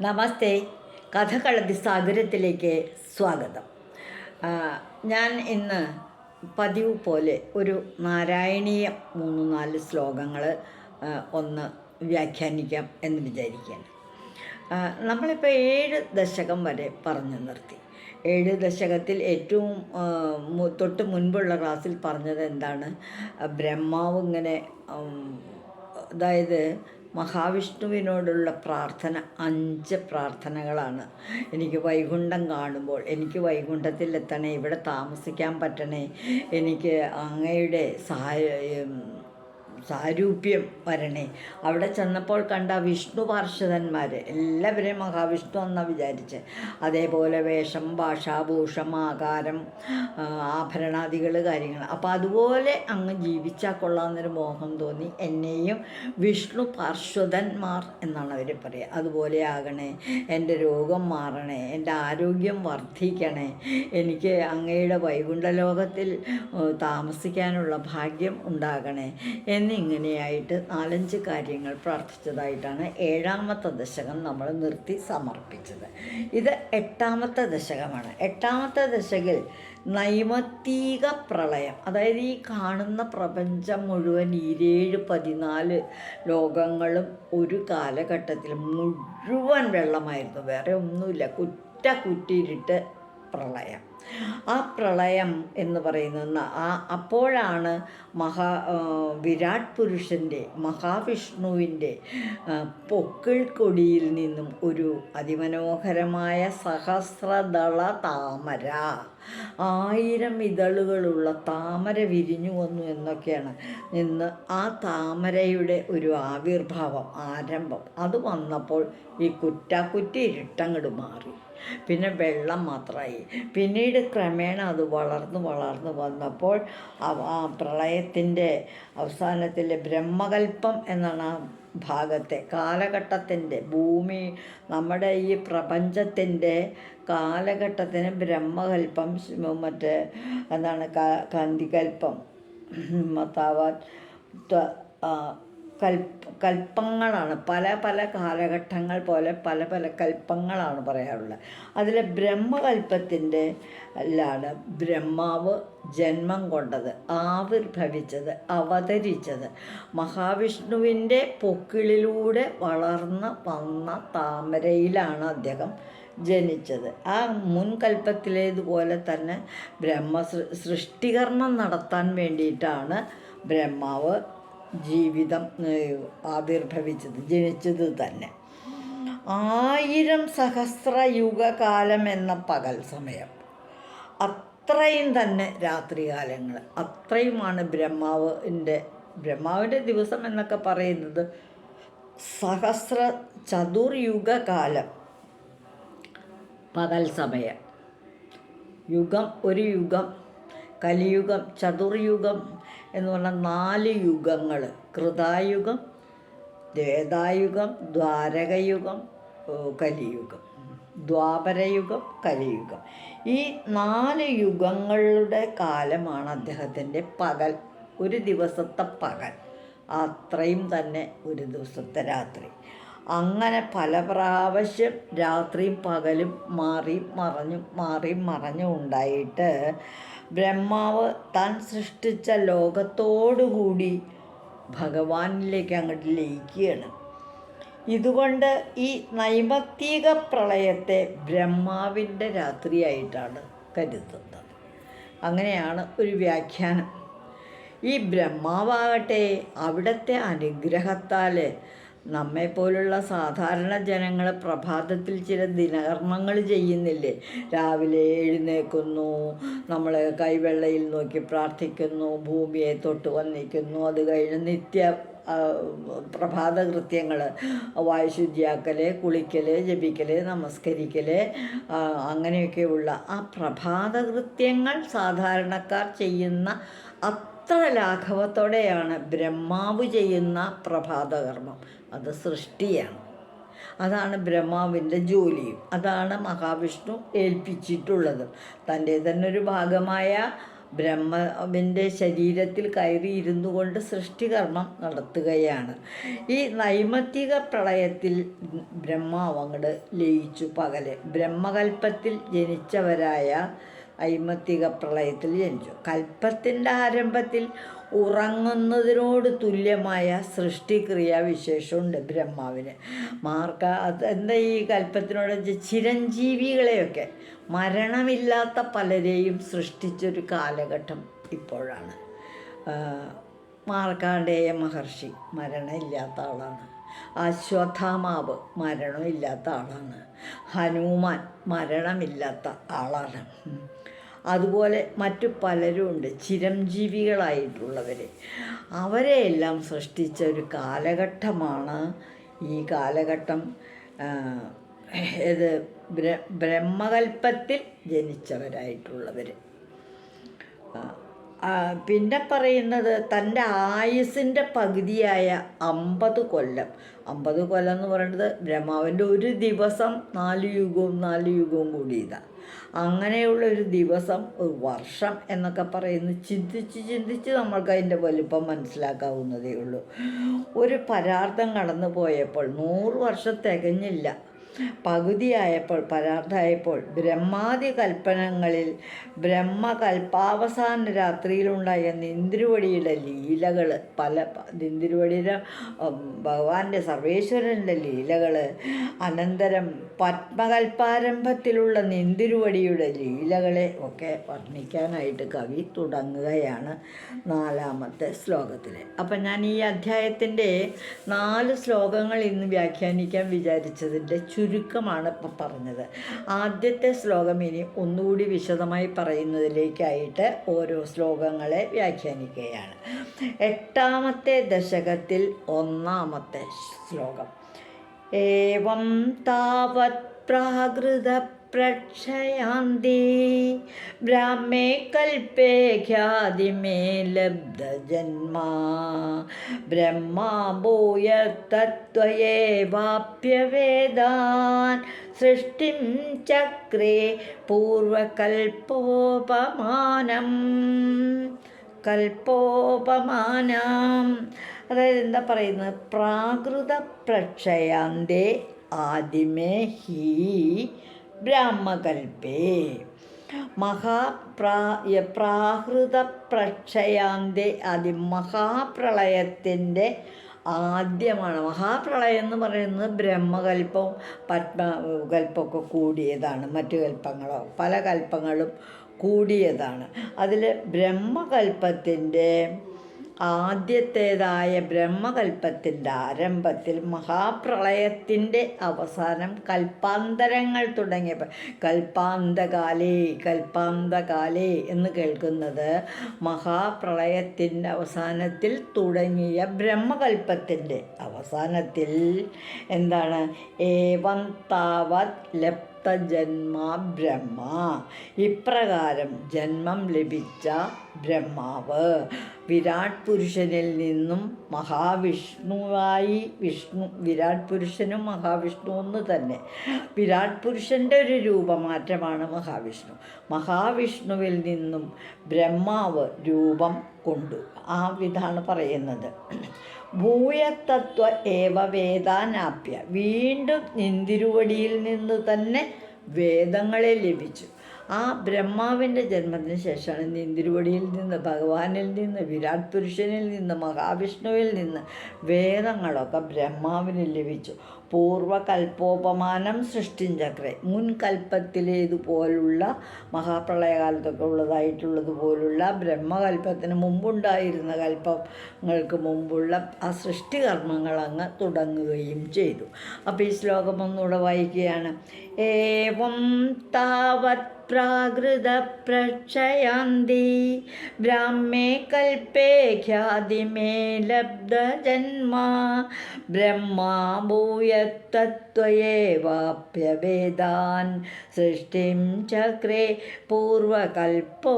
നമസ്തേ, കഥകളതി സാഗരത്തിലേക്ക് സ്വാഗതം. ഞാൻ ഇന്ന് പതിവ് പോലെ ഒരു നാരായണീയ 3-4 ശ്ലോകങ്ങൾ ഒന്ന് വ്യാഖ്യാനിക്കാം എന്ന് വിചാരിക്കുകയാണ്. നമ്മളിപ്പോൾ 7 ദശകം വരെ പറഞ്ഞു നിർത്തി. 7 ദശകത്തിൽ ഏറ്റവും തൊട്ട് മുൻപുള്ള ക്ലാസ്സിൽ പറഞ്ഞത് എന്താണ്? ബ്രഹ്മാവ് ഇങ്ങനെ, അതായത് മഹാവിഷ്ണുവിനോടുള്ള പ്രാർത്ഥന 5 പ്രാർത്ഥനകളാണ്. എനിക്ക് വൈകുണ്ഠം കാണുമ്പോൾ എനിക്ക് വൈകുണ്ഠത്തിലെത്തണേ, ഇവിടെ താമസിക്കാൻ പറ്റണേ, എനിക്ക് അങ്ങയുടെ സാരൂപ്യം വരണേ. അവിടെ ചെന്നപ്പോൾ കണ്ട വിഷ്ണു പാർഷദന്മാർ എല്ലാവരെയും മഹാവിഷ്ണു എന്നാണ് വിചാരിച്ച്. അതേപോലെ വേഷം, ഭാഷാഭൂഷം, ആകാരം, ആഭരണാദികൾ, കാര്യങ്ങൾ. അപ്പോൾ അതുപോലെ അങ്ങ് ജീവിച്ചാൽ കൊള്ളാമെന്നൊരു മോഹം തോന്നി. എന്നെയും വിഷ്ണു പാർശ്വതന്മാർ എന്നാണ് അവർ പറയുക. അതുപോലെ ആകണേ, എൻ്റെ രോഗം മാറണേ, എൻ്റെ ആരോഗ്യം വർദ്ധിക്കണേ, എനിക്ക് അങ്ങയുടെ വൈകുണ്ഠലോകത്തിൽ താമസിക്കാനുള്ള ഭാഗ്യം ഉണ്ടാകണേ എന്നിങ്ങനെയായിട്ട് 4-5 കാര്യങ്ങൾ പ്രാർത്ഥിച്ചതായിട്ടാണ് 7ാമത്തെ ദശകം നമ്മൾ നിർത്തി സമർപ്പിച്ചത്. ഇത് 8ാമത്തെ ദശകമാണ്. 8ാമത്തെ ദശകിൽ നൈമത്തീക പ്രളയം, അതായത് ഈ കാണുന്ന പ്രപഞ്ചം മുഴുവൻ 14 ലോകങ്ങളും ഒരു കാലഘട്ടത്തിൽ മുഴുവൻ വെള്ളമായിരുന്നു, വേറെ ഒന്നുമില്ല, കുറ്റിയിരുട്ട് പ്രളയം. ആ പ്രളയം എന്ന് പറയുന്ന അപ്പോഴാണ് വിരാട് പുരുഷൻ്റെ, മഹാവിഷ്ണുവിൻ്റെ പൊക്കിൾ കൊടിയിൽ നിന്നും ഒരു അതിമനോഹരമായ സഹസ്രദള താമര, 1000 ഇതളുകളുള്ള താമര വിരിഞ്ഞു വന്നു എന്നൊക്കെയാണ് ഇന്ന് ആ താമരയുടെ ഒരു ആവിർഭാവം, ആരംഭം. അത് വന്നപ്പോൾ ഈ ഇരുട്ടങ്ങട് മാറി, പിന്നെ വെള്ളം മാത്രമായി. പിന്നീട് ക്രമേണ അത് വളർന്നു വന്നപ്പോൾ ആ പ്രളയത്തിൻ്റെ അവസാനത്തിൽ ബ്രഹ്മകൽപ്പം എന്നാണ് ആ ഭാഗത്തെ കാലഘട്ടത്തിൻ്റെ, ഭൂമി നമ്മുടെ ഈ പ്രപഞ്ചത്തിൻ്റെ കാലഘട്ടത്തിന് ബ്രഹ്മകൽപ്പം, മറ്റേ എന്താണ് കാന്തികൽപ്പം, കൽപ്പങ്ങളാണ്. പല കാലഘട്ടങ്ങൾ പോലെ പല കൽപ്പങ്ങളാണ് പറയാറുള്ളത്. അതിൽ ബ്രഹ്മകൽപ്പത്തിൻ്റെ ല്ലാണ് ബ്രഹ്മാവ് ജന്മം കൊണ്ടത്, ആവിർഭവിച്ചത്, അവതരിച്ചത്. മഹാവിഷ്ണുവിൻ്റെ പൊക്കിളിലൂടെ വളർന്ന് വന്ന താമരയിലാണ് അദ്ദേഹം ജനിച്ചത്. ആ മുൻകൽപ്പത്തിലേതുപോലെ തന്നെ സൃഷ്ടികർമ്മം നടത്താൻ വേണ്ടിയിട്ടാണ് ബ്രഹ്മാവ് ജീവിതം ആവിർഭവിച്ചത്, ജനിച്ചത് തന്നെ. 1000 സഹസ്രയുഗകാലം എന്ന പകൽ സമയം, അത്രയും തന്നെ രാത്രികാലങ്ങൾ, അത്രയുമാണ് ബ്രഹ്മാവിൻ്റെ ദിവസം എന്നൊക്കെ പറയുന്നത്. ചതുർയുഗകാലം പകൽ സമയം, യുഗം, ഒരു യുഗം, കലിയുഗം, ചതുർയുഗം എന്ന് പറഞ്ഞാൽ 4 യുഗങ്ങൾ: കൃതായുഗം, ത്രേതായുഗം, ദ്വാരകയുഗം, കലിയുഗം, ദ്വാപരയുഗം, കലിയുഗം. ഈ 4 യുഗങ്ങളുടെ കാലമാണ് അദ്ദേഹത്തിൻ്റെ പകൽ, ഒരു ദിവസത്തെ പകൽ, അത്രയും തന്നെ ഒരു ദിവസത്തെ രാത്രി. അങ്ങനെ പല പ്രാവശ്യം രാത്രിയും പകലും മാറി മറിഞ്ഞും ഉണ്ടായിട്ട് ബ്രഹ്മാവ് താൻ സൃഷ്ടിച്ച ലോകത്തോടുകൂടി ഭഗവാനിലേക്ക് അങ്ങോട്ട് ലയിക്കുകയാണ്. ഇതുകൊണ്ട് ഈ നൈമത്തീക പ്രളയത്തെ ബ്രഹ്മാവിൻ്റെ രാത്രിയായിട്ടാണ് കരുതുന്നത്. അങ്ങനെയാണ് ഒരു വ്യാഖ്യാനം. ഈ ബ്രഹ്മാവാകട്ടെ അവിടുത്തെ അനുഗ്രഹത്താൽ നമ്മെപ്പോലുള്ള സാധാരണ ജനങ്ങൾ പ്രഭാതത്തിൽ ചില ദിനകർമ്മങ്ങൾ ചെയ്യുന്നില്ലേ? രാവിലെ എഴുന്നേൽക്കുന്നു, നമ്മൾ കൈവെള്ളയിൽ നോക്കി പ്രാർത്ഥിക്കുന്നു, ഭൂമിയെ തൊട്ട് വന്നിക്കുന്നു, അത് കഴിഞ്ഞ് നിത്യ പ്രഭാത കൃത്യങ്ങൾ, വായുശുദ്ധിയാക്കൽ, കുളിക്കൽ, ജപിക്കൽ, നമസ്കരിക്കൽ, അങ്ങനെയൊക്കെയുള്ള ആ പ്രഭാത കൃത്യങ്ങൾ സാധാരണക്കാർ ചെയ്യുന്ന അത്ര ലാഘവത്തോടെയാണ് ബ്രഹ്മാവ് ചെയ്യുന്ന പ്രഭാതകർമ്മം. അത് സൃഷ്ടിയാണ്. അതാണ് ബ്രഹ്മാവിൻ്റെ ജോലിയും. അതാണ് മഹാവിഷ്ണു ഏൽപ്പിച്ചിട്ടുള്ളത്. തൻ്റെ തന്നെ ഒരു ഭാഗമായ ബ്രഹ്മാവിൻ്റെ ശരീരത്തിൽ കയറി ഇരുന്നു കൊണ്ട് സൃഷ്ടികർമ്മം നടത്തുകയാണ്. ഈ നൈമിത്തിക പ്രളയത്തിൽ ബ്രഹ്മാവ് അങ്ങോട്ട് ലയിച്ചു. പകല് ബ്രഹ്മകൽപ്പത്തിൽ ജനിച്ചവരായ നൈമിത്തിക പ്രളയത്തിൽ ജനിച്ചു. കൽപ്പത്തിൻ്റെ ആരംഭത്തിൽ ഉറങ്ങുന്നതിനോട് തുല്യമായ സൃഷ്ടിക്രിയാവിശേഷമുണ്ട് ബ്രഹ്മാവിന്. എന്താ ഈ കൽപ്പത്തിനോട് ചിരഞ്ജീവികളെയൊക്കെ, മരണമില്ലാത്ത പലരെയും സൃഷ്ടിച്ചൊരു കാലഘട്ടം ഇപ്പോഴാണ്. മാർക്കാണ്ഡേയ മഹർഷി മരണമില്ലാത്ത ആളാണ്. അശ്വത്ഥാമാവ് മരണമില്ലാത്ത ആളാണ്. ഹനുമാൻ മരണമില്ലാത്ത ആളാണ്. അതുപോലെ മറ്റു പലരും ഉണ്ട് ചിരഞ്ജീവികളായിട്ടുള്ളവർ. അവരെയെല്ലാം സൃഷ്ടിച്ച ഒരു കാലഘട്ടമാണ് ഈ കാലഘട്ടം. ഇത് ബ്രഹ്മകൽപ്പത്തിൽ ജനിച്ചവരായിട്ടുള്ളവർ. പിന്നെ പറയുന്നത് തൻ്റെ ആയുസ്സിൻ്റെ പകുതിയായ 50 കൊല്ലം. 50 കൊല്ലം എന്ന് പറയുന്നത് ബ്രഹ്മാവിൻ്റെ ഒരു ദിവസം 4 യുഗവും കൂടിയതാണ്. അങ്ങനെയുള്ള ഒരു ദിവസം, ഒരു വർഷം എന്നൊക്കെ പറയുന്നത് ചിന്തിച്ച് നമ്മൾക്ക് അതിൻ്റെ വലുപ്പം മനസ്സിലാക്കാവുന്നതേ ഉള്ളൂ. ഒരു പരാർത്ഥം കടന്നു പോയപ്പോൾ 100 വർഷം തികഞ്ഞില്ല. പകുതിയായപ്പോൾ, പരാർത്ഥമായപ്പോൾ ബ്രഹ്മാദി കൽപ്പനകളിൽ ബ്രഹ്മകൽപ്പാവസാന രാത്രിയിലുണ്ടായ നിന്തിരുവടിയുടെ ലീലകൾ, പല നിന്തിരുവടിയുടെ ഭഗവാന്റെ സർവേശ്വരൻ്റെ ലീലകൾ, അനന്തരം പത്മകൽപ്പാരംഭത്തിലുള്ള നിന്തിരുവടിയുടെ ലീലകളെ ഒക്കെ വർണ്ണിക്കാനായിട്ട് കവി തുടങ്ങുകയാണ് 4-ാമത്തെ ശ്ലോകത്തിൽ. അപ്പം ഞാൻ ഈ അധ്യായത്തിൻ്റെ 4 ശ്ലോകങ്ങൾ ഇന്ന് വ്യാഖ്യാനിക്കാൻ വിചാരിച്ചതിൻ്റെ ചുരുക്കമാണ് ഇപ്പം പറഞ്ഞത്. ആദ്യത്തെ ശ്ലോകം ഇനി ഒന്നുകൂടി വിശദമായി പറയുന്നതിലേക്കായിട്ട് ഓരോ ശ്ലോകങ്ങളെ വ്യാഖ്യാനിക്കുകയാണ്. 8-ാമത്തെ ദശകത്തിൽ 1-ാമത്തെ ശ്ലോകം. ഏവം താവത് പ്രാകൃത പ്രക്ഷയാന്തി ബ്രാഹ്മേ കൽപേ ഖ്യാതിമേ ലബ്ധജന്മാ ബ്രഹ്മാ ഭൂയ തത്വയേവാപ്യവേദാൻ സൃഷ്ടിം ചക്രേ പൂർവകൽപ്പോപമാനം. അതായത് എന്താ പറയുന്നത്? പ്രാകൃത പ്രക്ഷയാന്തേ ആദിമേ ഹി ബ്രഹ്മകൽപ്പേ. പ്രാകൃത പ്രക്ഷയാന്തേ മഹാപ്രളയത്തിൻ്റെ ആദ്യമാണ്. മഹാപ്രളയം എന്ന് പറയുന്നത് ബ്രഹ്മകൽപ്പവും പത്മകൽപ്പമൊക്കെ കൂടിയതാണ്. മറ്റു കൽപ്പങ്ങളോ പല കൽപ്പങ്ങളും കൂടിയതാണ്. അതിൽ ബ്രഹ്മകൽപ്പത്തിൻ്റെ ആദ്യത്തേതായ ബ്രഹ്മകൽപ്പത്തിൻ്റെ ആരംഭത്തിൽ മഹാപ്രളയത്തിൻ്റെ അവസാനം കൽപ്പാന്തരങ്ങൾ തുടങ്ങിയപ്പോൾ കൽപ്പാന്തകാലേ എന്ന് കേൾക്കുന്നത് മഹാപ്രളയത്തിൻ്റെ അവസാനത്തിൽ തുടങ്ങിയ ബ്രഹ്മകൽപ്പത്തിൻ്റെ അവസാനത്തിൽ എന്താണ്? ഏവം താവത് ജന്മാ ബ്രഹ്മ. ഇപ്രകാരം ജന്മം ലഭിച്ച ബ്രഹ്മാവ് വിരാട് പുരുഷനിൽ നിന്നും മഹാവിഷ്ണുവായി, വിരാട് പുരുഷനും മഹാവിഷ്ണു ഒന്ന് തന്നെ. വിരാട് പുരുഷൻ്റെ ഒരു രൂപമാറ്റമാണ് മഹാവിഷ്ണു. മഹാവിഷ്ണുവിൽ നിന്നും ബ്രഹ്മാവ് രൂപം കൊണ്ടു. ആ വിധാണ് പറയുന്നത്. ഭൂയതത്വ ഏവ വേദാനാപ്യ. വീണ്ടും നിന്തിരുവടിയിൽ നിന്ന് തന്നെ വേദങ്ങളെ ലഭിച്ചു. ആ ബ്രഹ്മാവിൻ്റെ ജന്മത്തിന് ശേഷമാണ് നിന്തിരുവടിയിൽ നിന്ന്, ഭഗവാനിൽ നിന്ന്, വിരാട് പുരുഷനിൽ നിന്ന്, മഹാവിഷ്ണുവിൽ നിന്ന് വേദങ്ങളൊക്കെ ബ്രഹ്മാവിന് ലഭിച്ചു. പൂർവകൽപ്പോപമാനം സൃഷ്ടിഞ്ചക്രേ. മുൻകൽപ്പത്തിലേതുപോലുള്ള മഹാപ്രളയകാലത്തൊക്കെ ഉള്ളതായിട്ടുള്ളതുപോലുള്ള ബ്രഹ്മകൽപ്പത്തിന് മുമ്പുണ്ടായിരുന്ന കൽപ്പങ്ങൾക്ക് മുമ്പുള്ള ആ സൃഷ്ടികർമ്മങ്ങൾ അങ്ങ് തുടങ്ങുകയും ചെയ്തു. അപ്പോൾ ഈ ശ്ലോകം ഒന്നുകൂടെ വായിക്കുകയാണ്. ഏവം താവത് പ്രാകൃത പ്രക്ഷയാന്തി ബ്രാഹ്മേ കൽപേ ഖ്യാതിമേ ലബ്ധജന്മാ ബ്രഹ്മാ ഭൂയ തത്വയേവാപ്യവേദാൻ സൃഷ്ടിം ചക്രേ പൂർവകൽപ്പോപമാനം.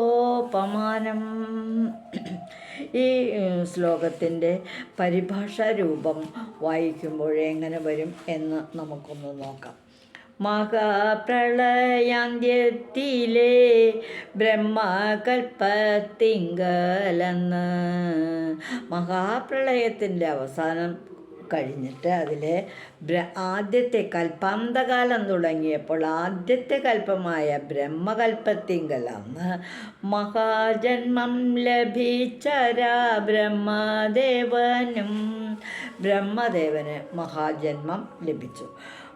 ഈ ശ്ലോകത്തിൻ്റെ പരിഭാഷാ രൂപം വായിക്കുമ്പോഴേ എങ്ങനെ വരും എന്ന് നമുക്കൊന്ന് നോക്കാം. മഹാപ്രളയാന്ത്യത്തിലെ ബ്രഹ്മകൽപ്പത്തിങ്കലെന്ന്. മഹാപ്രളയത്തിൻ്റെ അവസാനം കഴിഞ്ഞിട്ട് അതിലെ ആദ്യത്തെ കൽപ്പാന്തകാലം തുടങ്ങിയപ്പോൾ ആദ്യത്തെ കൽപ്പമായ ബ്രഹ്മകൽപ്പത്തിങ്കൽ അന്ന് മഹാജന്മം ലഭിച്ചരാ ബ്രഹ്മദേവന് മഹാജന്മം ലഭിച്ചു.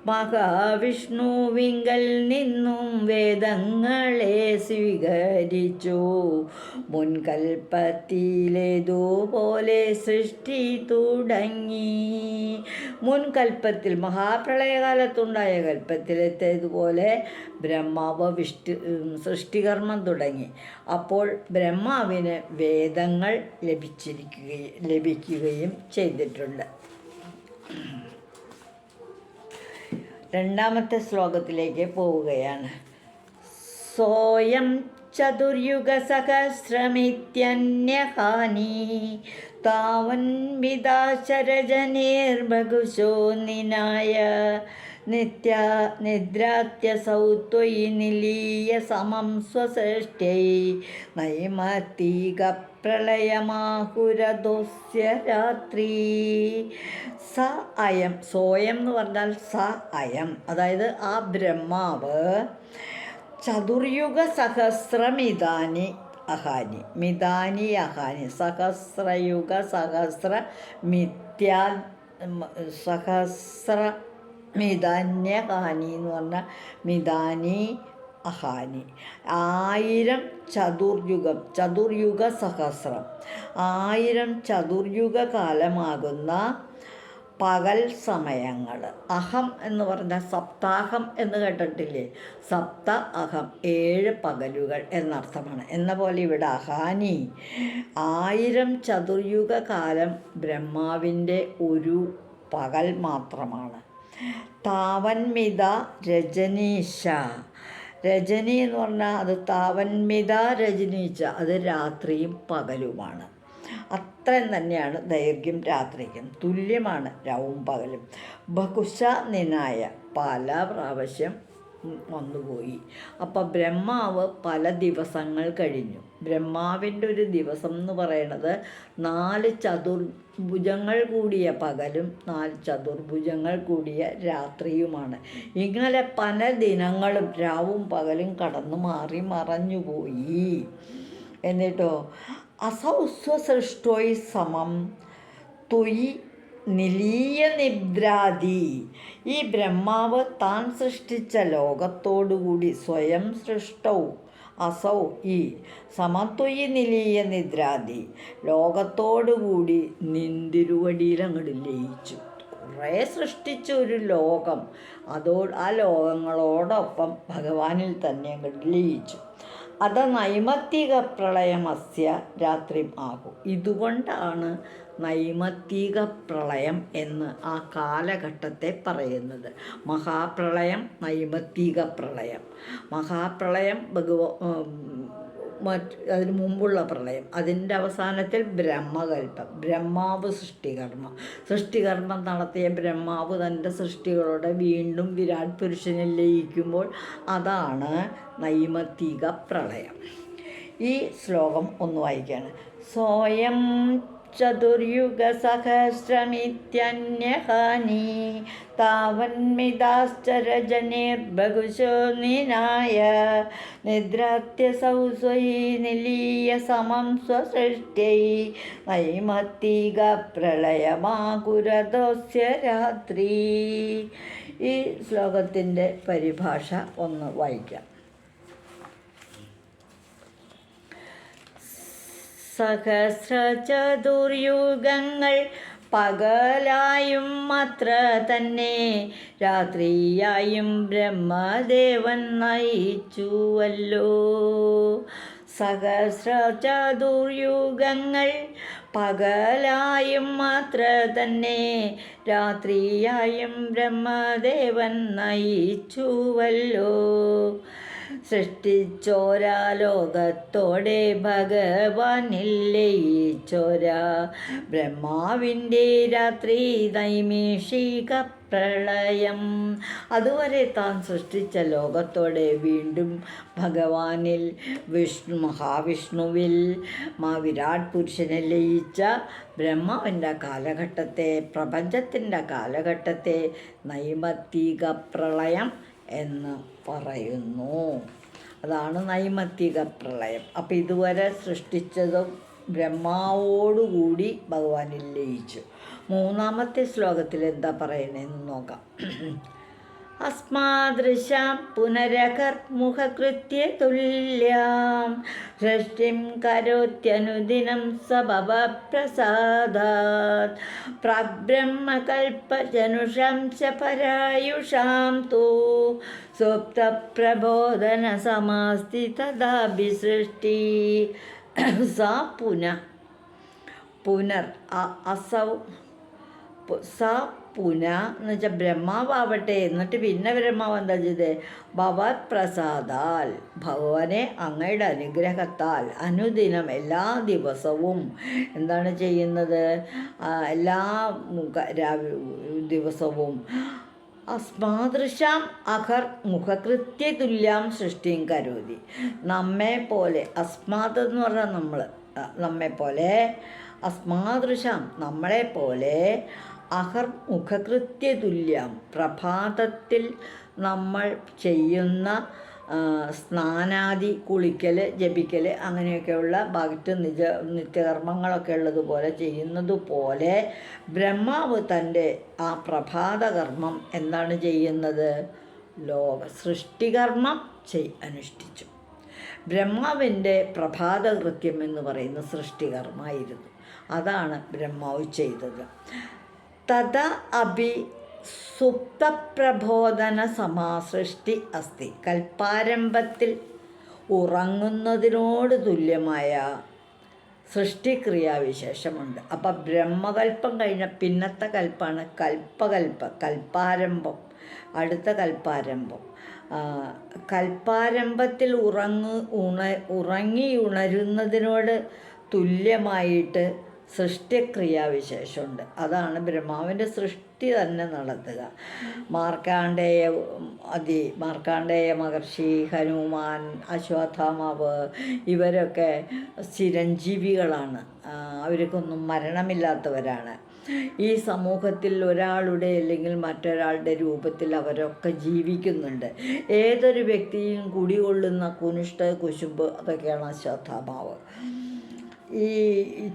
മഹാവിഷ്ണുവിങ്കൽ നിന്നും വേദങ്ങളെ സ്വീകരിച്ചു. മുൻകൽപ്പത്തിലേതുപോലെ സൃഷ്ടി തുടങ്ങി. മുൻകൽപ്പത്തിൽ മഹാപ്രളയകാലത്തുണ്ടായ കൽപ്പത്തിലെത്തേതുപോലെ ബ്രഹ്മാവ് സൃഷ്ടികർമ്മം തുടങ്ങി. അപ്പോൾ ബ്രഹ്മാവിന് വേദങ്ങൾ ലഭിക്കുകയും ചെയ്തിട്ടുണ്ട്. രണ്ടാമത്തെ ശ്ലോകത്തിലേക്ക് പോവുകയാണ്. സോയം ചതുർയുഗസഹസ്രമിത്യന്യഹാനി താവൻവിദാശരജനേർബഹുശോ നിനായ നിദ്രാത്യസൗ ത്വയി നിലീയ സമം സ്വസൃഷ്ട്യൈ നൈമത്തികപ്രളയമാഹുരദോസ്യ രാത്രി. സ അയം, സോയം എന്ന് പറഞ്ഞാൽ സ അയം, അതായത് ആ ബ്രഹ്മാവ് ചതുർയുഗ സഹസ്രമിതാനി അഹാനി, മിതാനി അഹാനി, സഹസ്രയുഗ സഹസ്ര മിഥ്യാ സഹസ്ര മിതാന്യഹാനി എന്ന് പറഞ്ഞാൽ മിതാനി അഹാനി. 1000 ചതുർയുഗം, ചതുർയുഗ സഹസ്രം, 1000 ചതുർയുഗ കാലമാകുന്ന പകൽ സമയങ്ങൾ. അഹം എന്ന് പറഞ്ഞാൽ സപ്താഹം എന്ന് കേട്ടിട്ടില്ലേ? സപ്ത അഹം, 7 പകലുകൾ എന്നർത്ഥമാണ്. എന്ന പോലെ ഇവിടെ അഹാനി 1000 ചതുർയുഗ കാലം ബ്രഹ്മാവിൻ്റെ ഒരു പകൽ മാത്രമാണ്. താവന്മിത രജനീശ, രജനി എന്ന് പറഞ്ഞാൽ അത് താവന്മിത രജനീശ, അത് രാത്രിയും പകലുമാണ്. അത്രയും തന്നെയാണ് ദൈർഘ്യം, രാത്രിക്കും തുല്യമാണ് രാവും പകലും. ബഹുശ നിനായ, പല പ്രാവശ്യം വന്നുപോയി. അപ്പം ബ്രഹ്മാവ് പല ദിവസങ്ങൾ കഴിഞ്ഞു. ബ്രഹ്മാവിൻ്റെ ഒരു ദിവസം എന്ന് പറയുന്നത് 4 ചതുർഭുജങ്ങൾ കൂടിയ പകലും 4 ചതുർഭുജങ്ങൾ കൂടിയ രാത്രിയുമാണ്. ഇങ്ങനെ പല ദിനങ്ങളും രാവും പകലും കടന്നു മാറി മറഞ്ഞുപോയി. എന്നിട്ടോ അസൗ സ്വസൃഷ്ടോയ് സമം ത്വയി നിലീയ നിദ്രാതി. ഈ ബ്രഹ്മാവ് താൻ സൃഷ്ടിച്ച ലോകത്തോടുകൂടി സ്വയം സൃഷ്ടവും അസൗ ഈ സമത്വയി നിലീയ നിദ്രാതി, ലോകത്തോടുകൂടി നിന്തിരുവടിയിൽ അങ്ങോട്ട് ലയിച്ചു. കുറേ സൃഷ്ടിച്ച ഒരു ലോകം, ആ ലോകങ്ങളോടൊപ്പം ഭഗവാനിൽ തന്നെ അങ്ങോട്ട് ലയിച്ചു. അത് നൈമത്തിക പ്രളയമസ്യ രാത്രി ആകും. ഇതുകൊണ്ടാണ് നൈമത്തിക പ്രളയം എന്ന് ആ കാലഘട്ടത്തെ പറയുന്നത്. മഹാപ്രളയം, നൈമത്തിക പ്രളയം. മഹാപ്രളയം അതിന് മുമ്പുള്ള പ്രളയം, അതിൻ്റെ അവസാനത്തിൽ ബ്രഹ്മകൽപ്പം, ബ്രഹ്മാവ് സൃഷ്ടികർമ്മം നടത്തിയ ബ്രഹ്മാവ് തൻ്റെ സൃഷ്ടികളോടെ വീണ്ടും വിരാട് പുരുഷനിൽ ലയിക്കുമ്പോൾ അതാണ് നൈമത്തിക പ്രളയം. ഈ ശ്ലോകം ഒന്ന് വായിക്കുകയാണ്. സ്വയം ചതുർയുഗ സഹസ്രമിത്യന്യഹാനി താവന്മിതാശ്ചരജനേർബഹുശോ നിനായ നിദ്രാത്യസൗ സ്വയി നിലീയ സമം സ്വസൃഷ്ട്യൈ നൈമത്തിക പ്രളയമാകുരദോസ്യ രാത്രി. ഈ ശ്ലോകത്തിൻ്റെ പരിഭാഷ ഒന്ന് വായിക്കാം. സഹസ്രചതുർയുഗങ്ങൾ പകലായും മാത്ര തന്നെ രാത്രിയായും ബ്രഹ്മദേവൻ നയിച്ചുവല്ലോ. സഹസ്രചതുർയുഗങ്ങൾ പകലായും മാത്ര തന്നെ രാത്രിയായും ബ്രഹ്മദേവൻ നയിച്ചുവല്ലോ. സൃഷ്ടിച്ചോരാ ലോകത്തോടെ ഭഗവാനിൽ ലയിച്ചോരാ ബ്രഹ്മാവിൻ്റെ രാത്രി നൈമിഷിക പ്രളയം. അതുവരെ താൻ സൃഷ്ടിച്ച ലോകത്തോടെ വീണ്ടും ഭഗവാനിൽ മഹാവിഷ്ണുവിൽ വിരാട് പുരുഷനെ ലയിച്ച ബ്രഹ്മാവിൻ്റെ കാലഘട്ടത്തെ, പ്രപഞ്ചത്തിൻ്റെ കാലഘട്ടത്തെ നൈമിത്തിക പ്രളയം എന്ന് പറയുന്നു. അതാണ് നൈമിത്തിക പ്രളയം. അപ്പം ഇതുവരെ സൃഷ്ടിച്ചതും ബ്രഹ്മാവോടുകൂടി ഭഗവാനിൽ ലയിച്ചു. മൂന്നാമത്തെ ശ്ലോകത്തിൽ എന്താ പറയുന്നതെന്ന് നോക്കാം. അസ്മാദൃശാം പുനരകർമുഖകൃത്യ തുല്യാം സൃഷ്ടിം കരോത്യനുദിനം സഭവപ്രസാദാത് പ്രാഗ്ബ്രഹ്മകൽപ്പജനുഷാം ച പരായുഷാം തു സുപ്തപ്രബോധന സമാസ്തി തദാഭി സൃഷ്ടി. സാ പുനർ അസൗ സാ പുന എന്ന് വെച്ചാൽ ബ്രഹ്മാവട്ടെ. എന്നിട്ട് പിന്നെ ബ്രഹ്മാവ് എന്താ ചെയ്തത്? ഭഗവത് പ്രസാദാൽ, ഭഗവാനെ അങ്ങയുടെ അനുഗ്രഹത്താൽ അനുദിനം എല്ലാ ദിവസവും എന്താണ് ചെയ്യുന്നത്? എല്ലാ ദിവസവും അസ്മാദൃശാം അഹർ മുഖകൃത്യ തുല്യാം സൃഷ്ടിയും കരോതി. നമ്മെ പോലെ, അസ്മാത് എന്ന് പറഞ്ഞാൽ നമ്മൾ, നമ്മെപ്പോലെ, അസ്മാദൃശാം നമ്മളെപ്പോലെ, അഹർ മുഖകൃത്യ തുല്യം പ്രഭാതത്തിൽ നമ്മൾ ചെയ്യുന്ന സ്നാനാദി, കുളിക്കൽ, ജപിക്കൽ, അങ്ങനെയൊക്കെയുള്ള ഭക്തി നിത്യകർമ്മങ്ങളൊക്കെ ഉള്ളതുപോലെ ചെയ്യുന്നത് പോലെ ബ്രഹ്മാവ് തൻ്റെ ആ പ്രഭാതകർമ്മം എന്താണ് ചെയ്യുന്നത്? സൃഷ്ടികർമ്മം അനുഷ്ഠിച്ചു. ബ്രഹ്മാവിൻ്റെ പ്രഭാതകൃത്യം എന്ന് പറയുന്ന സൃഷ്ടികർമ്മമായിരുന്നു. അതാണ് ബ്രഹ്മാവ് ചെയ്തത്. തഥ അഭി സുപ്തപ്രബോധന സമാസൃഷ്ടി അസ്തി. കൽപ്പാരംഭത്തിൽ ഉറങ്ങുന്നതിനോട് തുല്യമായ സൃഷ്ടിക്രിയാവിശേഷമുണ്ട്. അപ്പം ബ്രഹ്മകൽപ്പം കഴിഞ്ഞ പിന്നത്തെ കൽപ്പാണ് കൽപ്പാരംഭം, അടുത്ത കൽപ്പാരംഭം. കൽപ്പാരംഭത്തിൽ ഉറങ്ങി ഉണരുന്നതിനോട് തുല്യമായിട്ട് സൃഷ്ടിക്രിയാവിശേഷമുണ്ട്. അതാണ് ബ്രഹ്മാവിൻ്റെ സൃഷ്ടി തന്നെ നടത്തുക. മാർക്കാണ്ഡേയ മഹർഷി, ഹനുമാൻ, അശ്വത്ഥാമാവ് ഇവരൊക്കെ ചിരഞ്ജീവികളാണ്. അവർക്കൊന്നും മരണമില്ലാത്തവരാണ്. ഈ സമൂഹത്തിൽ ഒരാളുടെ അല്ലെങ്കിൽ മറ്റൊരാളുടെ രൂപത്തിൽ അവരൊക്കെ ജീവിക്കുന്നുണ്ട്. ഏതൊരു വ്യക്തിയും കുടികൊള്ളുന്ന കുനിഷ്ഠ, കുശുമ്പ് അതൊക്കെയാണ് അശ്വത്ഥാമാവ്. ഈ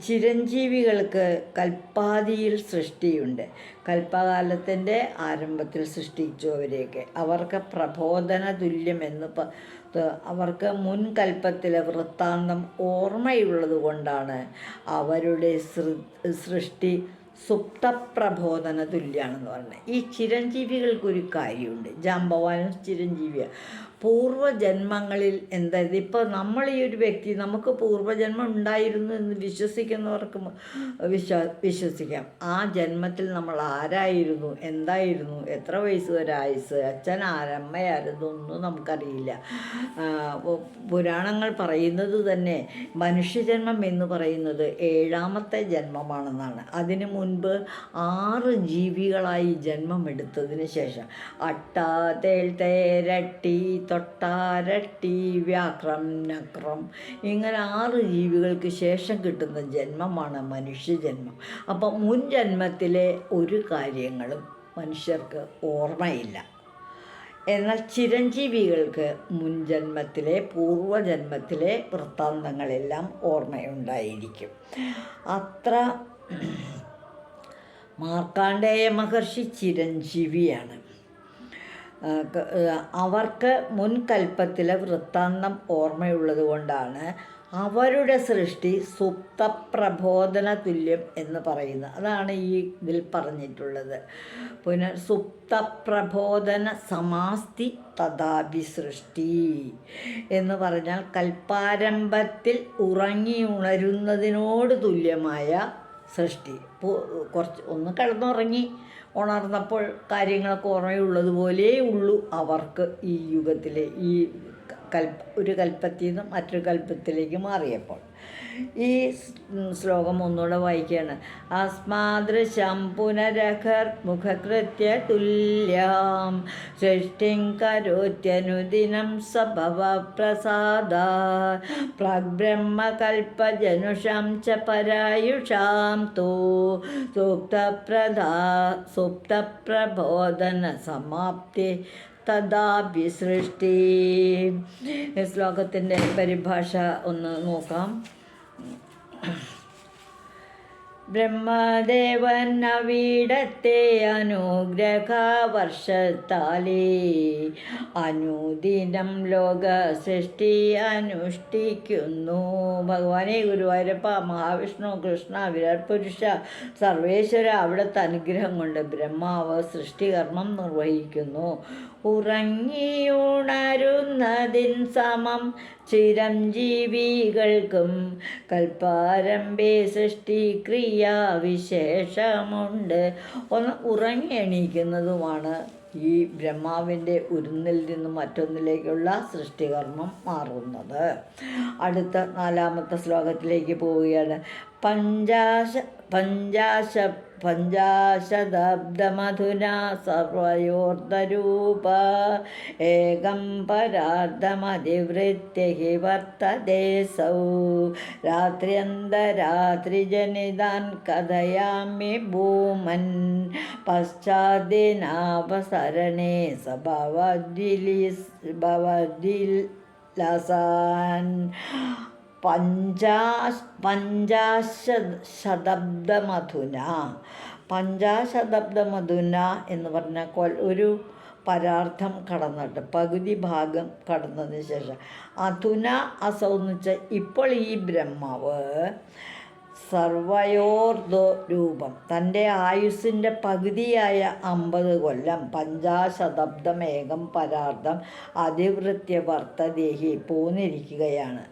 ചിരഞ്ജീവികൾക്ക് കൽപ്പാദിയിൽ സൃഷ്ടിയുണ്ട്. കൽപ്പകാലത്തിൻ്റെ ആരംഭത്തിൽ സൃഷ്ടിച്ചു അവരെയൊക്കെ. അവർക്ക് പ്രബോധന തുല്യമെന്ന് അവർക്ക് മുൻകൽപ്പത്തിലെ വൃത്താന്തം ഓർമ്മയുള്ളത് കൊണ്ടാണ് അവരുടെ സൃഷ്ടി സുപ്തപ്രബോധന തുല്യാണെന്ന് പറഞ്ഞത്. ഈ ചിരഞ്ജീവികൾക്കൊരു കാര്യമുണ്ട്. ജാമ്പവാനും ചിരഞ്ജീവിയാണ്. പൂർവ്വജന്മങ്ങളിൽ എന്തായത്, ഇപ്പോൾ നമ്മൾ ഈ ഒരു വ്യക്തി നമുക്ക് പൂർവ്വജന്മം ഉണ്ടായിരുന്നു എന്ന് വിശ്വസിക്കുന്നവർക്ക് വിശ്വസിക്കാം. ആ ജന്മത്തിൽ നമ്മൾ ആരായിരുന്നു, എന്തായിരുന്നു, എത്ര വയസ്സ് വരെ ആയുസ്, അച്ഛൻ ആരമ്മയായിരുന്നു ഒന്നും നമുക്കറിയില്ല. പുരാണങ്ങൾ പറയുന്നത് തന്നെ മനുഷ്യജന്മം എന്ന് പറയുന്നത് 7ാമത്തെ ജന്മമാണെന്നാണ്. അതിനു മുൻപ് 6 ജീവികളായി ജന്മമെടുത്തതിന് ശേഷം അട്ടാതേൽ തേരട്ടി തൊട്ടാരട്ടി വ്യാക്രം നക്രം ഇങ്ങനെ 6 ജീവികൾക്ക് ശേഷം കിട്ടുന്ന ജന്മമാണ് മനുഷ്യജന്മം. അപ്പം മുൻ ജന്മത്തിലെ ഒരു കാര്യങ്ങളും മനുഷ്യർക്ക് ഓർമ്മയില്ല. എന്നാൽ ചിരഞ്ജീവികൾക്ക് മുൻജന്മത്തിലെ പൂർവ്വജന്മത്തിലെ വൃത്താന്തങ്ങളെല്ലാം ഓർമ്മയുണ്ടായിരിക്കും. അത്ര മാർക്കാണ്ഡേയ മഹർഷി ചിരഞ്ജീവിയാണ്. അവർക്ക് മുൻകൽപ്പത്തിലെ വൃത്താന്തം ഓർമ്മയുള്ളത് കൊണ്ടാണ് അവരുടെ സൃഷ്ടി സുപ്തപ്രബോധന തുല്യം എന്ന് പറയുന്നത്. അതാണ് ഈ ഇതിൽ പറഞ്ഞിട്ടുള്ളത്. പിന്നെ സുപ്തപ്രബോധന സമാസ്തി തഥാപി സൃഷ്ടി എന്ന് പറഞ്ഞാൽ കൽപ്പാരംഭത്തിൽ ഉറങ്ങി ഉണരുന്നതിനോട് തുല്യമായ സൃഷ്ടി. ഒന്ന് കിടന്നുറങ്ങി ഉണർന്നപ്പോൾ കാര്യങ്ങളൊക്കെ ഓർമ്മയുള്ളതുപോലെ ഉള്ളൂ അവർക്ക് ഈ യുഗത്തിലെ ഈ ഒരു കൽപ്പത്തിൽ നിന്ന് മറ്റൊരു കൽപ്പത്തിലേക്ക് മാറിയപ്പോൾ. ഈ ശ്ലോകം ഒന്നുകൂടെ വായിക്കുകയാണ്. അസ്മാദൃശം പുനരഖർ മുഖകൃത്യ തുല്യാം സൃഷ്ടിം കരോത്യനുദിനം സഭവ പ്രസാദ പ്രാഗ്ബ്രഹ്മകൽപ്പജനുഷാം ച പരായുഷാം തോ സുപ്തപ്രബോധന സമാപ്തി തഥാഭിസൃഷ്ടി. ശ്ലോകത്തിൻ്റെ പരിഭാഷ ഒന്ന് നോക്കാം. ബ്രഹ്മദേവൻ അവിടത്തെ അനുഗ്രഹവർഷത്താലേ അനുദിനം ലോക സൃഷ്ടി അനുഷ്ഠിക്കുന്നു. ഭഗവാനെ ഗുരുവായൂരപ്പ, മഹാവിഷ്ണു, കൃഷ്ണ, വിരാട് പുരുഷ, സർവേശ്വര, അവിടുത്തെ അനുഗ്രഹം കൊണ്ട് ബ്രഹ്മാവ് സൃഷ്ടികർമ്മം നിർവഹിക്കുന്നു. ഉറങ്ങിയുണരുന്നതിൻ സമം ചിരഞ്ജീവികൾക്കും കൽപ്പാരംഭേ സൃഷ്ടിക്രിയാവിശേഷമുണ്ട്. ഒന്ന് ഉറങ്ങി എണീക്കുന്നതുമാണ് ഈ ബ്രഹ്മാവിൻ്റെ ഉരുന്നിൽ നിന്നും മറ്റൊന്നിലേക്കുള്ള സൃഷ്ടികർമ്മം മാറുന്നത്. അടുത്ത 4-ാമത്തെ ശ്ലോകത്തിലേക്ക് പോവുകയാണ്. പഞ്ചാശതബ്ദമധുനാ സർവയോർദ്ധരൂപ ഏകം പരാർദ്ധമതിവൃത്യ ഹി വർത്തതേസൗ രാത്ര്യന്തരാത്രിജനിതാൻ കഥയാമി ഭൂമൻ പശ്ചാദിനാവസരണേ ഭവദ്വിലാസാൻ. പഞ്ചാശതബ്ദമധുന എന്ന് പറഞ്ഞാൽ ഒരു പരാർത്ഥം കടന്നിട്ട് പകുതി ഭാഗം കടന്നതിന് ശേഷം അധുന അസൗ എന്ന് വെച്ചാൽ ഇപ്പോൾ ഈ ബ്രഹ്മാവ് സർവയോർദ്ധ രൂപം തൻ്റെ ആയുസ്സിൻ്റെ പകുതിയായ 50 കൊല്ലം പഞ്ചാശതബ്ദമേകം പരാർത്ഥം അതിവൃത്യ വർത്തദേഹി പോന്നിരിക്കുകയാണ്.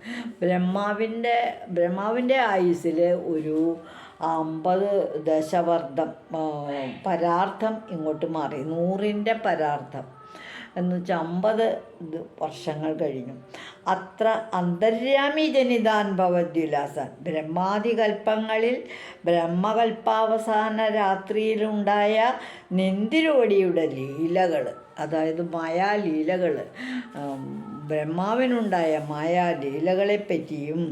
ബ്രഹ്മാവിൻ്റെ ആയുസ്സിൽ ഒരു 50 ദശവർദ്ധം പരാർത്ഥം ഇങ്ങോട്ട് മാറി. 100ൻ്റെ പരാർത്ഥം എന്ന് വെച്ചാൽ 50 വർഷങ്ങൾ കഴിഞ്ഞു. അത്ര അന്തര്യാമി ജനിതാൻ ഭവദ്വിലാസൻ. ബ്രഹ്മാദികൽപ്പങ്ങളിൽ ബ്രഹ്മകൽപ്പാവസാന രാത്രിയിലുണ്ടായ നിന്തിരോടിയുടെ ലീലകൾ, അതായത് മായാലീലകൾ, ബ്രഹ്മാവിനുണ്ടായ മായാലീലകളെപ്പറ്റിയും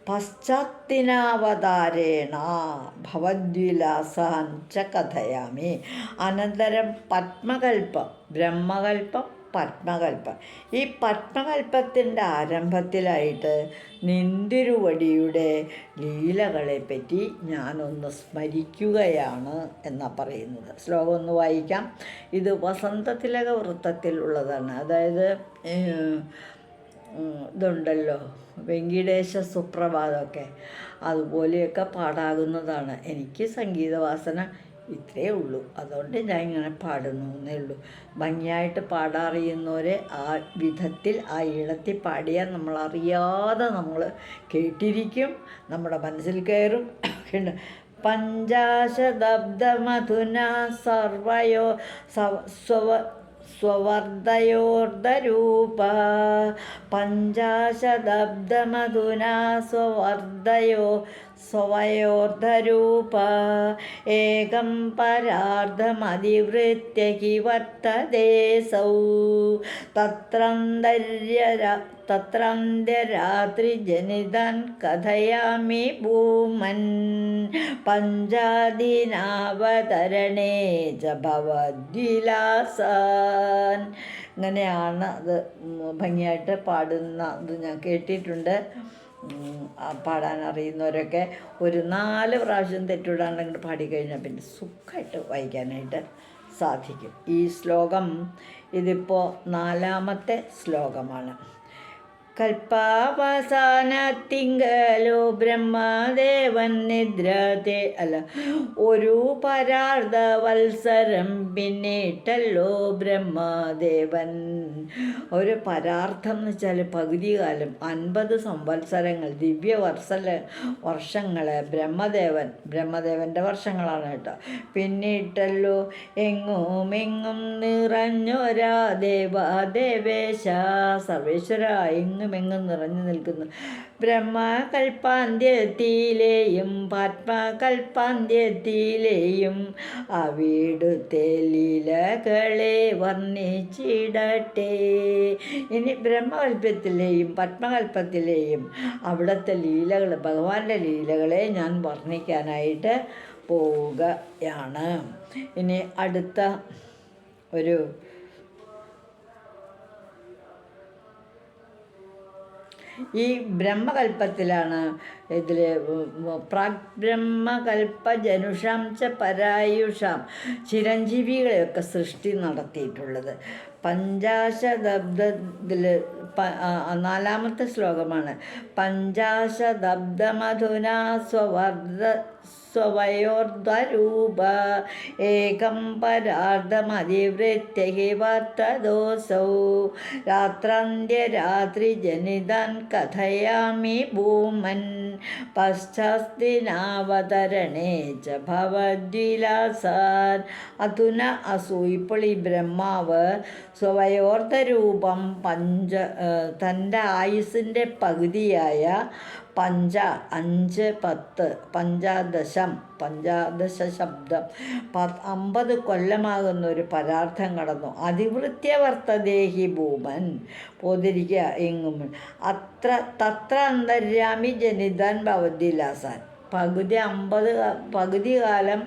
പശ്ചാത്തിനാവതാരേണ ഭവദ്വിലാസാൻ ച കഥയാമി. അനന്തരം ബ്രഹ്മകൽപ്പം പത്മകൽപ്പം. ഈ പത്മകൽപ്പത്തിൻ്റെ ആരംഭത്തിലായിട്ട് നിന്തിരുവടിയുടെ ലീലകളെപ്പറ്റി ഞാനൊന്ന് സ്മരിക്കുകയാണ് എന്നാണ് പറയുന്നത്. ശ്ലോകം ഒന്ന് വായിക്കാം. ഇത് വസന്തതിലക വൃത്തത്തിലുള്ളതാണ്. അതായത് ഇതുണ്ടല്ലോ വെങ്കിടേശ സുപ്രഭാതമൊക്കെ, അതുപോലെയൊക്കെ പാടാകുന്നതാണ്. എനിക്ക് സംഗീതവാസന ഇത്രയേ ഉള്ളൂ, അതുകൊണ്ട് ഞാൻ ഇങ്ങനെ പാടുന്നു എന്നേ ഉള്ളൂ. ഭംഗിയായിട്ട് പാടാറിയുന്നവരെ ആ വിധത്തിൽ ആ ഈണത്തിൽ പാടിയാൽ നമ്മളറിയാതെ നമ്മൾ കേട്ടിരിക്കും, നമ്മുടെ മനസ്സിൽ കയറും. പഞ്ചാശതബ്ദമധുന സ്വവർദ്ധയോർദ്ധരൂപ പഞ്ചാശതബ്ദമധുനാ സ്വവയോർദ്ധരൂപ ഏകം പരാർദ്ധമതിവൃത്യ ഹി വർത്തതേസൗ തത്രന്ത്യരാത്രിജനിതാൻ കഥയാമി ഭൂമൻ പഞ്ചാദിനാവതരണേ ച ഭവദ്വിലാസാൻ. ഇങ്ങനെയാണ് അത് ഭംഗിയായിട്ട് പാടുന്നത് ഞാൻ കേട്ടിട്ടുണ്ട്. പാടാൻ അറിയുന്നവരൊക്കെ ഒരു 4 പ്രാവശ്യം തെറ്റുവിടാണ്ട് പാടിക്കഴിഞ്ഞാൽ പിന്നെ സുഖമായിട്ട് വായിക്കാനായിട്ട് സാധിക്കും. ഈ ശ്ലോകം ഇതിപ്പോൾ 4-ാമത്തെ ശ്ലോകമാണ്. കൽപ്പാവസാനത്തിങ്കലോ ബ്രഹ്മദേവൻ നിദ്രത്തെ ഒരു പരാർദ്ധ വത്സരം പിന്നിട്ടല്ലോ ബ്രഹ്മദേവൻ. ഒരു പരാർത്ഥം എന്ന് വെച്ചാൽ പകുതി കാലം, 50 സംവത്സരങ്ങൾ, വർഷങ്ങൾ ബ്രഹ്മദേവൻ്റെ വർഷങ്ങളാണ് കേട്ടോ. പിന്നിട്ടല്ലോ എങ്ങുമെങ്ങും നിറഞ്ഞൊരാ ദേവേശ, സർവേശ്വര എങ്ങുമെങ്ങും നിറഞ്ഞു നിൽക്കുന്നു. ബ്രഹ്മകൽപ്പാന്ത്യത്തിലെയും പത്മകൽപ്പാന്ത്യത്തിലെയും അവിടുത്തെ ലീലകളെ വർണ്ണിച്ചിടട്ടെ. ഇനി ബ്രഹ്മകൽപ്പത്തിലെയും പത്മകൽപ്പത്തിലെയും അവിടുത്തെ ലീലകൾ, ഭഗവാന്റെ ലീലകളെ ഞാൻ വർണ്ണിക്കാനായിട്ട് പോവുകയാണ്. ഇനി അടുത്ത ഒരു ഈ ബ്രഹ്മകൽപ്പത്തിലാണ് ഇതിൽ പ്രാഗ്ബ്രഹ്മകൽപ്പ ജനുഷാം ച പരായുഷാം ചിരഞ്ജീവികളെയൊക്കെ സൃഷ്ടി നടത്തിയിട്ടുള്ളത്. പഞ്ചാശതബ്ദത്തിൽ 4ാമത്തെ ശ്ലോകമാണ്. പഞ്ചാശതബ്ദമധുനാ സ്വവയോർധ്വരൂപ ഏകം പരാർദ്ധമതിവൃത്യ ഹി വർത്തദോസൗ രാത്രാന്ത്യരാത്രിജനിതാൻ കഥയാമി ഭൂമൻ പശ്ചാസ്തിനാവതരണേ ച ഭവദ്വിലാസാൻ. അധുന അസു, ഇപ്പോൾ ഈ ബ്രഹ്മാവ് സ്വവയോർദ്ധരൂപം തൻ്റെ ആയുസ്സിൻ്റെ പകുതിയായ 5, 10, പഞ്ചാദശ ശബ്ദം 50 കൊല്ലമാകുന്ന ഒരു പരാർത്ഥം കടന്നു. അതിവൃത്യവർത്തദേഹി ഭൂമൻ, പോതിരിക്കുക എങ്ങും. തത്ര അന്തര്യാമി ജനിതാൻ ഭവദ്വിലാസാൻ. പകുതി കാലം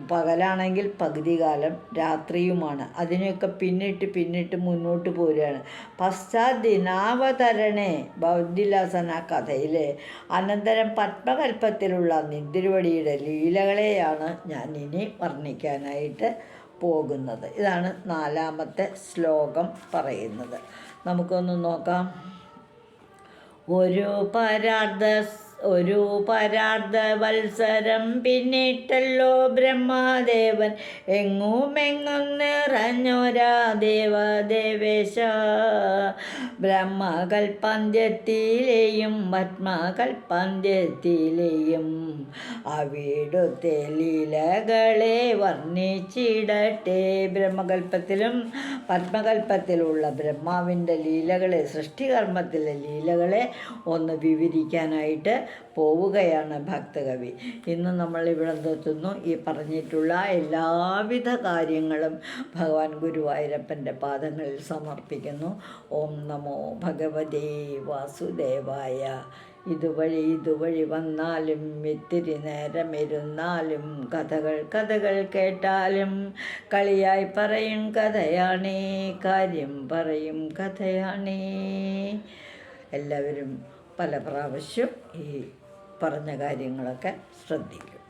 പകലാണെങ്കിൽ പകുതി കാലം രാത്രിയുമാണ്. അതിനെയൊക്കെ പിന്നിട്ട് മുന്നോട്ട് പോരുകയാണ്. പശ്ചാദിനാവതരണേ ഭവദ്വിലാസൻ, ആ കഥയിലെ അനന്തരം പത്മകൽപ്പത്തിലുള്ള നിന്തിരുവടിയുടെ ലീലകളെയാണ് ഞാൻ ഇനി വർണ്ണിക്കാനായിട്ട് പോകുന്നത്. ഇതാണ് 4ാമത്തെ ശ്ലോകം പറയുന്നത്. നമുക്കൊന്ന് നോക്കാം. ഒരു പരാർദ്ധ വത്സരം പിന്നിട്ടല്ലോ ബ്രഹ്മദേവൻ എങ്ങുമെങ്ങും നിറഞ്ഞൊരാ ദേവേശ. ബ്രഹ്മകൽപ്പാന്ത്യത്തിലെയും പത്മകൽപ്പാന്ത്യത്തിലെയും അവിടുത്തെ ലീലകളെ വർണ്ണിച്ചിടട്ടെ. ബ്രഹ്മകൽപ്പത്തിലും പത്മകൽപ്പത്തിലുള്ള ബ്രഹ്മാവിൻ്റെ ലീലകളെ, സൃഷ്ടികർമ്മത്തിലെ ലീലകളെ ഒന്ന് വിവരിക്കാനായിട്ട് പോവുകയാണ് ഭക്തകവി. ഇന്ന് നമ്മൾ ഇവിടെ എത്തുന്നു. ഈ പറഞ്ഞിട്ടുള്ള എല്ലാവിധ കാര്യങ്ങളും ഭഗവാൻ ഗുരുവായൂരപ്പൻ്റെ പാദങ്ങളിൽ സമർപ്പിക്കുന്നു. ഓം നമോ ഭഗവതേ വാസുദേവായ. ഇതുവഴി വന്നാലും ഇത്തിരി നേരമിരുന്നാലും കഥകൾ കേട്ടാലും കളിയായി പറയും കഥയാണേ, കാര്യം പറയും കഥയാണേ. എല്ലാവരും പല പ്രാവശ്യം ഈ പറഞ്ഞ കാര്യങ്ങളൊക്കെ ശ്രദ്ധിക്കും.